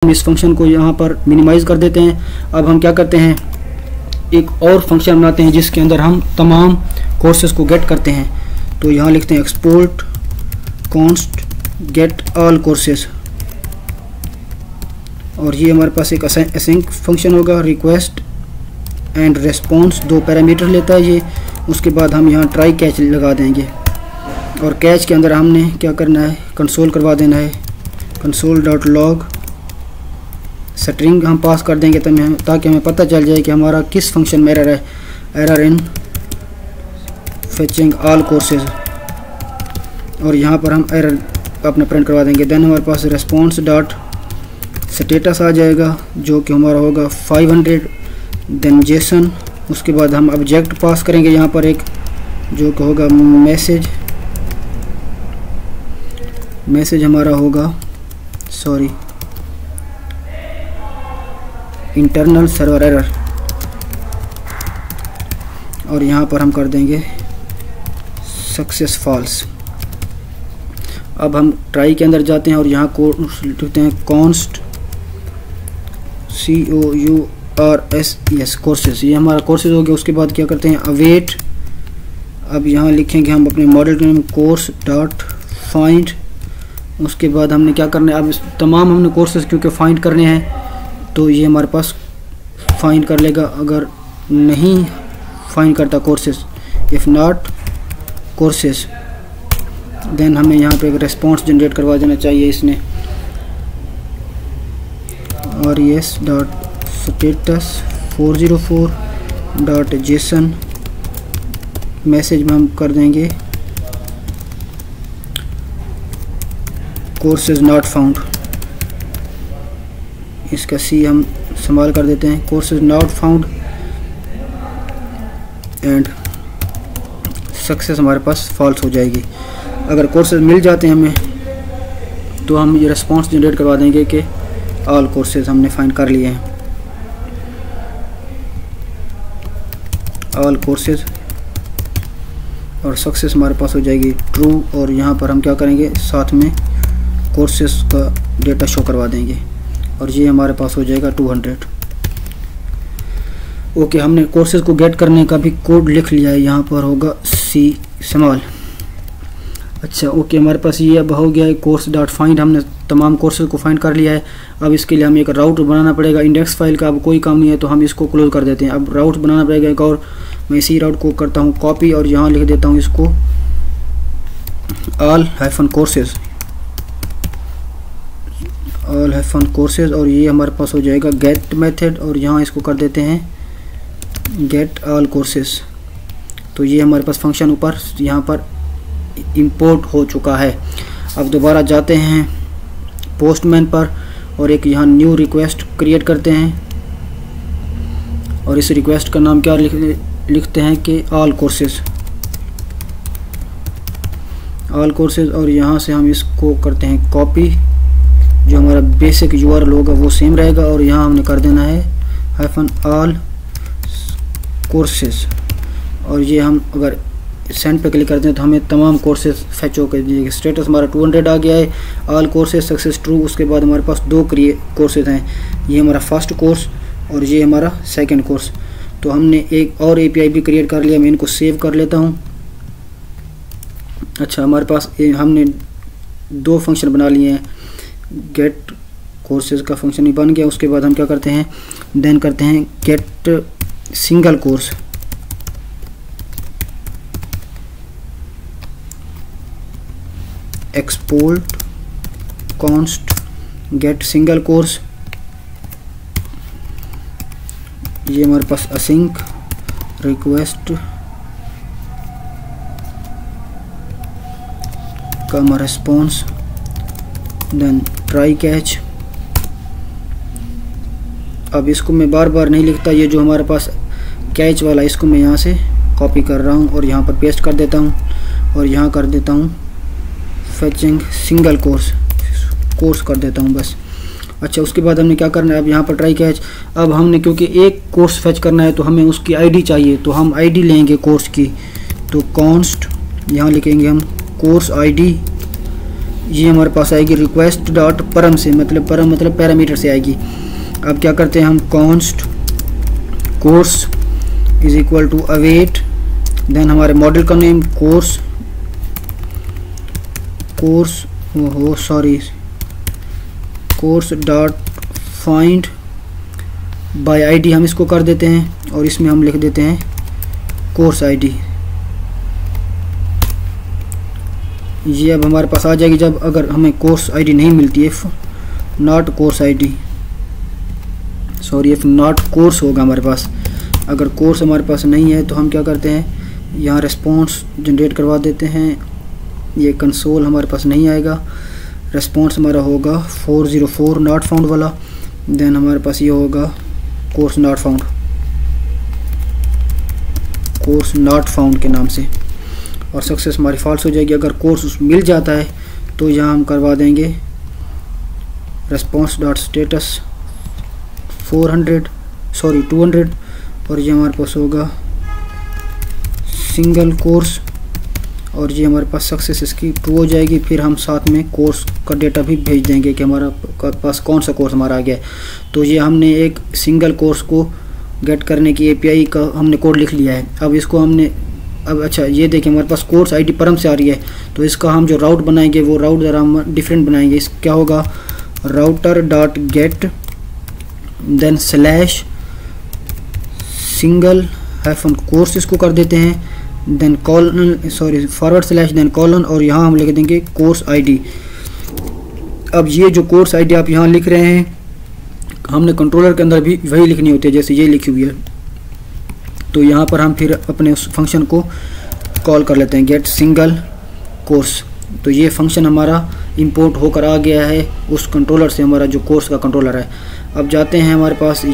हम इस फंक्शन को यहाँ पर मिनिमाइज कर देते हैं। अब हम क्या करते हैं, एक और फंक्शन बनाते हैं जिसके अंदर हम तमाम कोर्सेज को गेट करते हैं। तो यहाँ लिखते हैं export const get all courses, और ये हमारे पास एक असिंक फंक्शन होगा। रिक्वेस्ट एंड रेस्पॉन्स 2 पैरामीटर लेता है ये। उसके बाद हम यहाँ ट्राई कैच लगा देंगे, और कैच के अंदर हमने क्या करना है, कंसोल करवा देना है। console.log स्ट्रिंग हम पास कर देंगे ताकि हमें पता चल जाए कि हमारा किस फंक्शन में एरर है। Error in fetching all courses, और यहाँ पर हम एरर अपने प्रिंट करवा देंगे। देन हमारे पास रेस्पॉन्स डॉट स्टेटस आ जाएगा जो कि हमारा होगा 500। देन जेसन, उसके बाद हम ऑब्जेक्ट पास करेंगे यहाँ पर एक जो कि होगा मैसेज हमारा होगा इंटरनल सर्वर एरर, और यहाँ पर हम कर देंगे सक्सेस फॉल्स। अब हम ट्राई के अंदर जाते हैं और यहाँ को लिखते हैं कॉन्स्ट COURSES कोर्सेज, ये हमारा कोर्सेज हो गया। उसके बाद क्या करते हैं, अवेट। अब यहाँ लिखेंगे हम अपने मॉडल के नेम कोर्स डॉट फाइंड। उसके बाद हमने क्या करना है, अब तमाम हमने कोर्सेज क्योंकि फाइंड करने हैं तो ये हमारे पास फाइंड कर लेगा। अगर नहीं फाइंड करता courses, if not courses, then हमें यहाँ पे एक रेस्पॉन्स जनरेट करवा देना चाहिए इसने। res dot status 404 dot JSON message में हम कर देंगे कोर्सेज नॉट फाउंड। इसका C हम संभाल कर देते हैं, courses not found, and success हमारे पास फॉल्स हो जाएगी। अगर कोर्सेज मिल जाते हैं हमें तो हम ये रिस्पॉन्स जनरेट करवा देंगे कि ऑल कोर्सेज हमने फाइंड कर लिए हैं, ऑल कोर्सेज, और सक्सेस हमारे पास हो जाएगी ट्रू। और यहाँ पर हम क्या करेंगे, साथ में कोर्सेज का डेटा शो करवा देंगे, और ये हमारे पास हो जाएगा 200। ओके, हमने कोर्सेज को गेट करने का भी कोड लिख लिया है, यहाँ पर होगा C स्मॉल। अच्छा ओके, हमारे पास ये अब हो गया है कोर्स डॉट फाइंड, हमने तमाम कोर्सेज को फाइंड कर लिया है। अब इसके लिए हमें एक राउट बनाना पड़ेगा। इंडेक्स फाइल का अब कोई काम नहीं है तो हम इसको क्लोज कर देते हैं। अब राउट बनाना पड़ेगा एक और। मैं इसी राउट को करता हूँ कॉपी, और यहाँ लिख देता हूँ इसको ऑल कोर्सेज, और ये हमारे पास हो जाएगा गेट मेथड, और यहाँ इसको कर देते हैं गेट ऑल कोर्सेज। तो ये हमारे पास फंक्शन ऊपर यहाँ पर इंपोर्ट हो चुका है। अब दोबारा जाते हैं पोस्टमैन पर, और एक यहाँ न्यू रिक्वेस्ट क्रिएट करते हैं, और इस रिक्वेस्ट का नाम क्या लिखते हैं कि ऑल कोर्सेज, और यहाँ से हम इसको करते हैं कॉपी। जो हमारा बेसिक URL होगा वो सेम रहेगा, और यहाँ हमने कर देना है -ऑल कोर्सेज, और ये हम अगर सेंड पे क्लिक करते हैं तो हमें तमाम कोर्सेज फेच होकर दिए। स्टेटस हमारा 200 आ गया है, ऑल कोर्सेज सक्सेस ट्रू। उसके बाद हमारे पास 2 कोर्सेज हैं, ये हमारा फर्स्ट कोर्स और ये हमारा सेकंड कोर्स। तो हमने एक और API भी क्रिएट कर लिया, मैं इनको सेव कर लेता हूँ। अच्छा, हमारे पास हमने 2 फंक्शन बना लिए हैं, गेट कोर्सेज का फंक्शन ही बन गया। उसके बाद हम क्या करते हैं, देन करते हैं get single course, export const get single course. ये हमारे पास असिंक रिक्वेस्ट का हमारा रिस्पॉन्स, देन ट्राई कैच। अब इसको मैं बार बार नहीं लिखता, ये जो हमारे पास कैच वाला इसको मैं यहाँ से कॉपी कर रहा हूँ और यहाँ पर पेस्ट कर देता हूँ, और यहाँ कर देता हूँ फेचिंग सिंगल कोर्स कर देता हूँ बस। अच्छा, उसके बाद हमने क्या करना है, अब यहाँ पर ट्राई कैच। अब हमने क्योंकि एक कोर्स फेच करना है तो हमें उसकी ID चाहिए, तो हम ID लेंगे कोर्स की। तो कॉन्स्ट यहाँ लिखेंगे हम कोर्स ID, ये हमारे पास आएगी रिक्वेस्ट डॉट परम से, मतलब परम मतलब पैरामीटर से आएगी। अब क्या करते हैं हम, const course is equal to await, then हमारे मॉडल का name course dot find by ID हम इसको कर देते हैं और इसमें हम लिख देते हैं कोर्स आईडी। ये अब हमारे पास आ जाएगी जब अगर हमें कोर्स आईडी नहीं मिलती, इफ़ नॉट कोर्स होगा हमारे पास। अगर कोर्स हमारे पास नहीं है तो हम क्या करते हैं, यहाँ रिस्पॉन्स जनरेट करवा देते हैं। ये कंसोल हमारे पास नहीं आएगा, रिस्पॉन्स हमारा होगा 404 नॉट फाउंड वाला, देन हमारे पास ये होगा कोर्स नॉट फाउंड के नाम से, और सक्सेस हमारी फॉल्स हो जाएगी। अगर कोर्स मिल जाता है तो यहाँ हम करवा देंगे रिस्पॉन्स डॉट स्टेटस 200 और ये हमारे पास होगा सिंगल कोर्स, और ये हमारे पास सक्सेस इसकी ट्रू हो जाएगी। फिर हम साथ में कोर्स का डेटा भी भेज देंगे कि हमारा पास कौन सा कोर्स हमारा आ गया है। तो ये हमने एक सिंगल कोर्स को गेट करने की एपीआई का हमने कोड लिख लिया है। अब इसको हमने अच्छा ये देखिए हमारे पास कोर्स आईडी परम से आ रही है, तो इसका हम जो राउट बनाएंगे वो राउट ज़रा हम डिफरेंट बनाएंगे। इस क्या होगा, router dot get then slash single hyphen course इसको कर देते हैं, then forward slash then colon, और यहाँ हम लिख देंगे कोर्स आईडी। अब ये जो कोर्स आईडी आप यहाँ लिख रहे हैं, हमने कंट्रोलर के अंदर भी वही लिखनी होती है जैसे ये लिखी हुई है। तो यहाँ पर हम फिर अपने उस फंक्शन को कॉल कर लेते हैं गेट सिंगल कोर्स। तो ये फंक्शन हमारा इंपोर्ट होकर आ गया है उस कंट्रोलर से, हमारा जो कोर्स का कंट्रोलर है। अब जाते हैं हमारे पास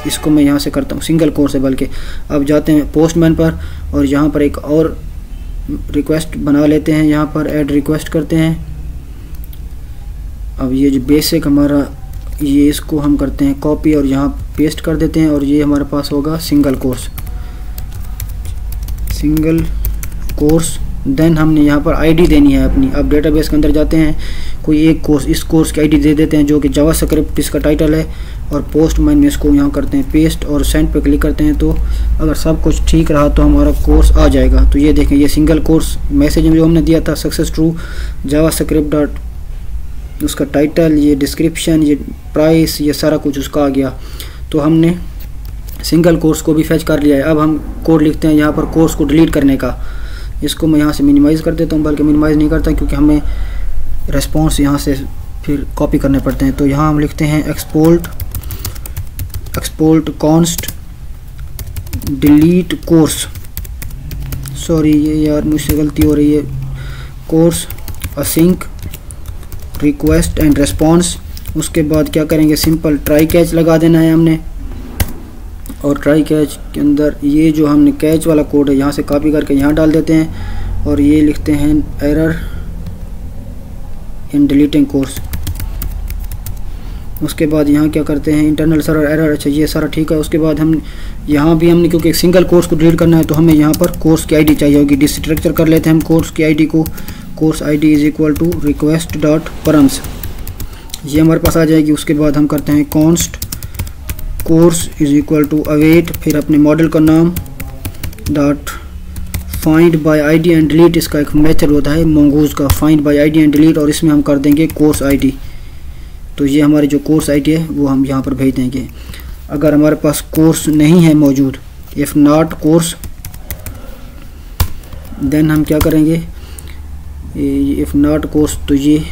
इसको मैं यहाँ से करता हूँ, सिंगल कोर्स है बल्कि। अब जाते हैं पोस्टमैन पर और यहाँ पर एक और रिक्वेस्ट बना लेते हैं, यहाँ पर ऐड रिक्वेस्ट करते हैं। अब ये जो बेसिक हमारा ये इसको हम करते हैं कॉपी और यहाँ पेस्ट कर देते हैं, और ये हमारे पास होगा सिंगल कोर्स। देन हमने यहाँ पर आईडी देनी है अपनी। अब डेटाबेस के अंदर जाते हैं, कोई एक कोर्स, इस कोर्स की आईडी दे देते हैं जो कि जावास्क्रिप्ट इसका टाइटल है, और पोस्टमैन में इसको यहाँ करते हैं पेस्ट और सेंड पे क्लिक करते हैं। तो अगर सब कुछ ठीक रहा तो हमारा कोर्स आ जाएगा। तो ये देखें, ये सिंगल कोर्स मैसेज में जो हमने दिया था सक्सेस ट्रू, जावास्क्रिप्ट डॉट उसका टाइटल, ये डिस्क्रिप्शन, ये प्राइस, ये सारा कुछ उसका आ गया। तो हमने सिंगल कोर्स को भी फैच कर लिया है। अब हम कोड लिखते हैं यहाँ पर कोर्स को डिलीट करने का। इसको मैं यहाँ से मिनिमाइज़ कर देता हूँ, बल्कि मिनिमाइज़ नहीं करता क्योंकि हमें रेस्पॉन्स यहाँ से फिर कॉपी करने पड़ते हैं। तो यहाँ हम लिखते हैं export const delete course, sorry ये यार मुझसे गलती हो रही है, course async request and response. उसके बाद क्या करेंगे, सिंपल ट्राई कैच लगा देना है हमने, और ट्राई कैच के अंदर ये जो हमने कैच वाला कोड है यहाँ से कॉपी करके यहाँ डाल देते हैं, और ये लिखते हैं एरर इन डिलीटिंग कोर्स। उसके बाद यहाँ क्या करते हैं, इंटरनल सर्वर एरर, अच्छा ये सारा ठीक है। उसके बाद हम यहाँ भी हमने क्योंकि एक सिंगल कोर्स को डिलीट करना है तो हमें यहाँ पर कोर्स की आईडी चाहिए होगी। डिस्ट्रक्चर कर लेते हैं हम कोर्स की आईडी को, course ID is equal to request dot params, ये हमारे पास आ जाएगी। उसके बाद हम करते हैं const course is equal to await, फिर अपने मॉडल का नाम dot find by ID and delete, इसका एक मेथड होता है मोंगूज का, find by ID and delete, और इसमें हम कर देंगे कोर्स आईडी। तो ये हमारी जो कोर्स आईडी है वो हम यहाँ पर भेज देंगे। अगर हमारे पास कोर्स नहीं है मौजूद, इफ़ नॉट कोर्स, देन हम क्या करेंगे, इफ़ नॉट कोर्स, तो ये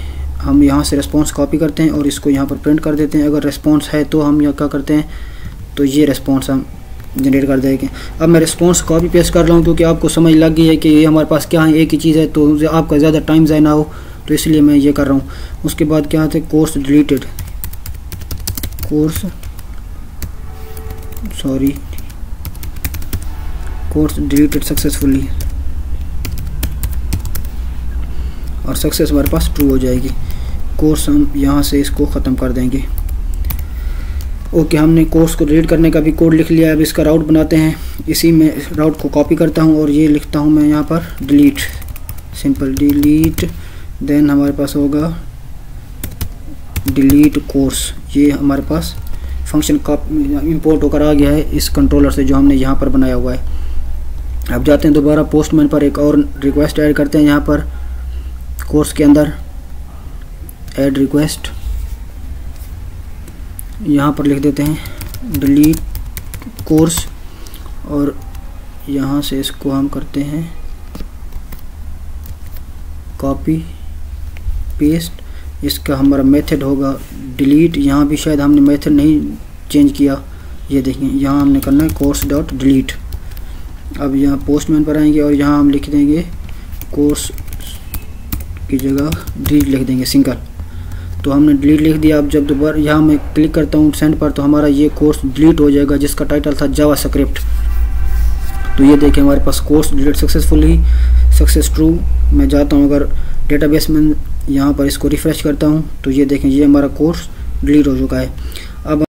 हम यहाँ से रेस्पॉन्स कॉपी करते हैं और इसको यहाँ पर प्रिंट कर देते हैं। अगर रेस्पॉन्स है तो हम यहाँ क्या करते हैं, तो ये रेस्पॉन्स हम जनरेट कर देंगे। अब मैं रिस्पॉन्स कॉपी पेस्ट कर रहा हूँ क्योंकि आपको समझ लग गई है कि ये हमारे पास क्या है, एक ही चीज़ है, तो आपका ज़्यादा टाइम ज़ाया ना हो, तो इसलिए मैं ये कर रहा हूँ। उसके बाद क्या है, course deleted, course deleted successfully, और सक्सेस हमारे पास ट्रू हो जाएगी। कोर्स हम यहाँ से इसको ख़त्म कर देंगे। ओके, हमने कोर्स को डिलीट करने का भी कोड लिख लिया है। अब इसका राउट बनाते हैं। इसी में राउट को कॉपी करता हूँ और ये लिखता हूँ मैं यहाँ पर डिलीट, सिंपल डिलीट देन हमारे पास होगा डिलीट कोर्स। ये हमारे पास फंक्शन का इंपोर्ट होकर आ गया है इस कंट्रोलर से जो हमने यहाँ पर बनाया हुआ है। अब जाते हैं दोबारा पोस्टमैन पर, एक और रिक्वेस्ट ऐड करते हैं यहाँ पर कोर्स के अंदर, ऐड रिक्वेस्ट। यहाँ पर लिख देते हैं डिलीट कोर्स और यहाँ से इसको हम करते हैं कॉपी पेस्ट। इसका हमारा मेथड होगा डिलीट। यहाँ भी शायद हमने मेथड नहीं चेंज किया, ये देखें यहाँ हमने करना है कोर्स डॉट डिलीट। अब यहाँ पोस्टमैन पर आएंगे और यहाँ हम लिख देंगे कोर्स की जगह डिलीट लिख देंगे सिंगल। तो हमने डिलीट लिख दिया। अब जब दोबारा यहाँ मैं क्लिक करता हूँ सेंड पर तो हमारा ये कोर्स डिलीट हो जाएगा जिसका टाइटल था जावास्क्रिप्ट। तो ये देखें हमारे पास course delete successfully, success true. मैं जाता हूँ अगर डेटाबेस में, यहाँ पर इसको रिफ्रेश करता हूँ तो ये देखें ये हमारा कोर्स डिलीट हो चुका है।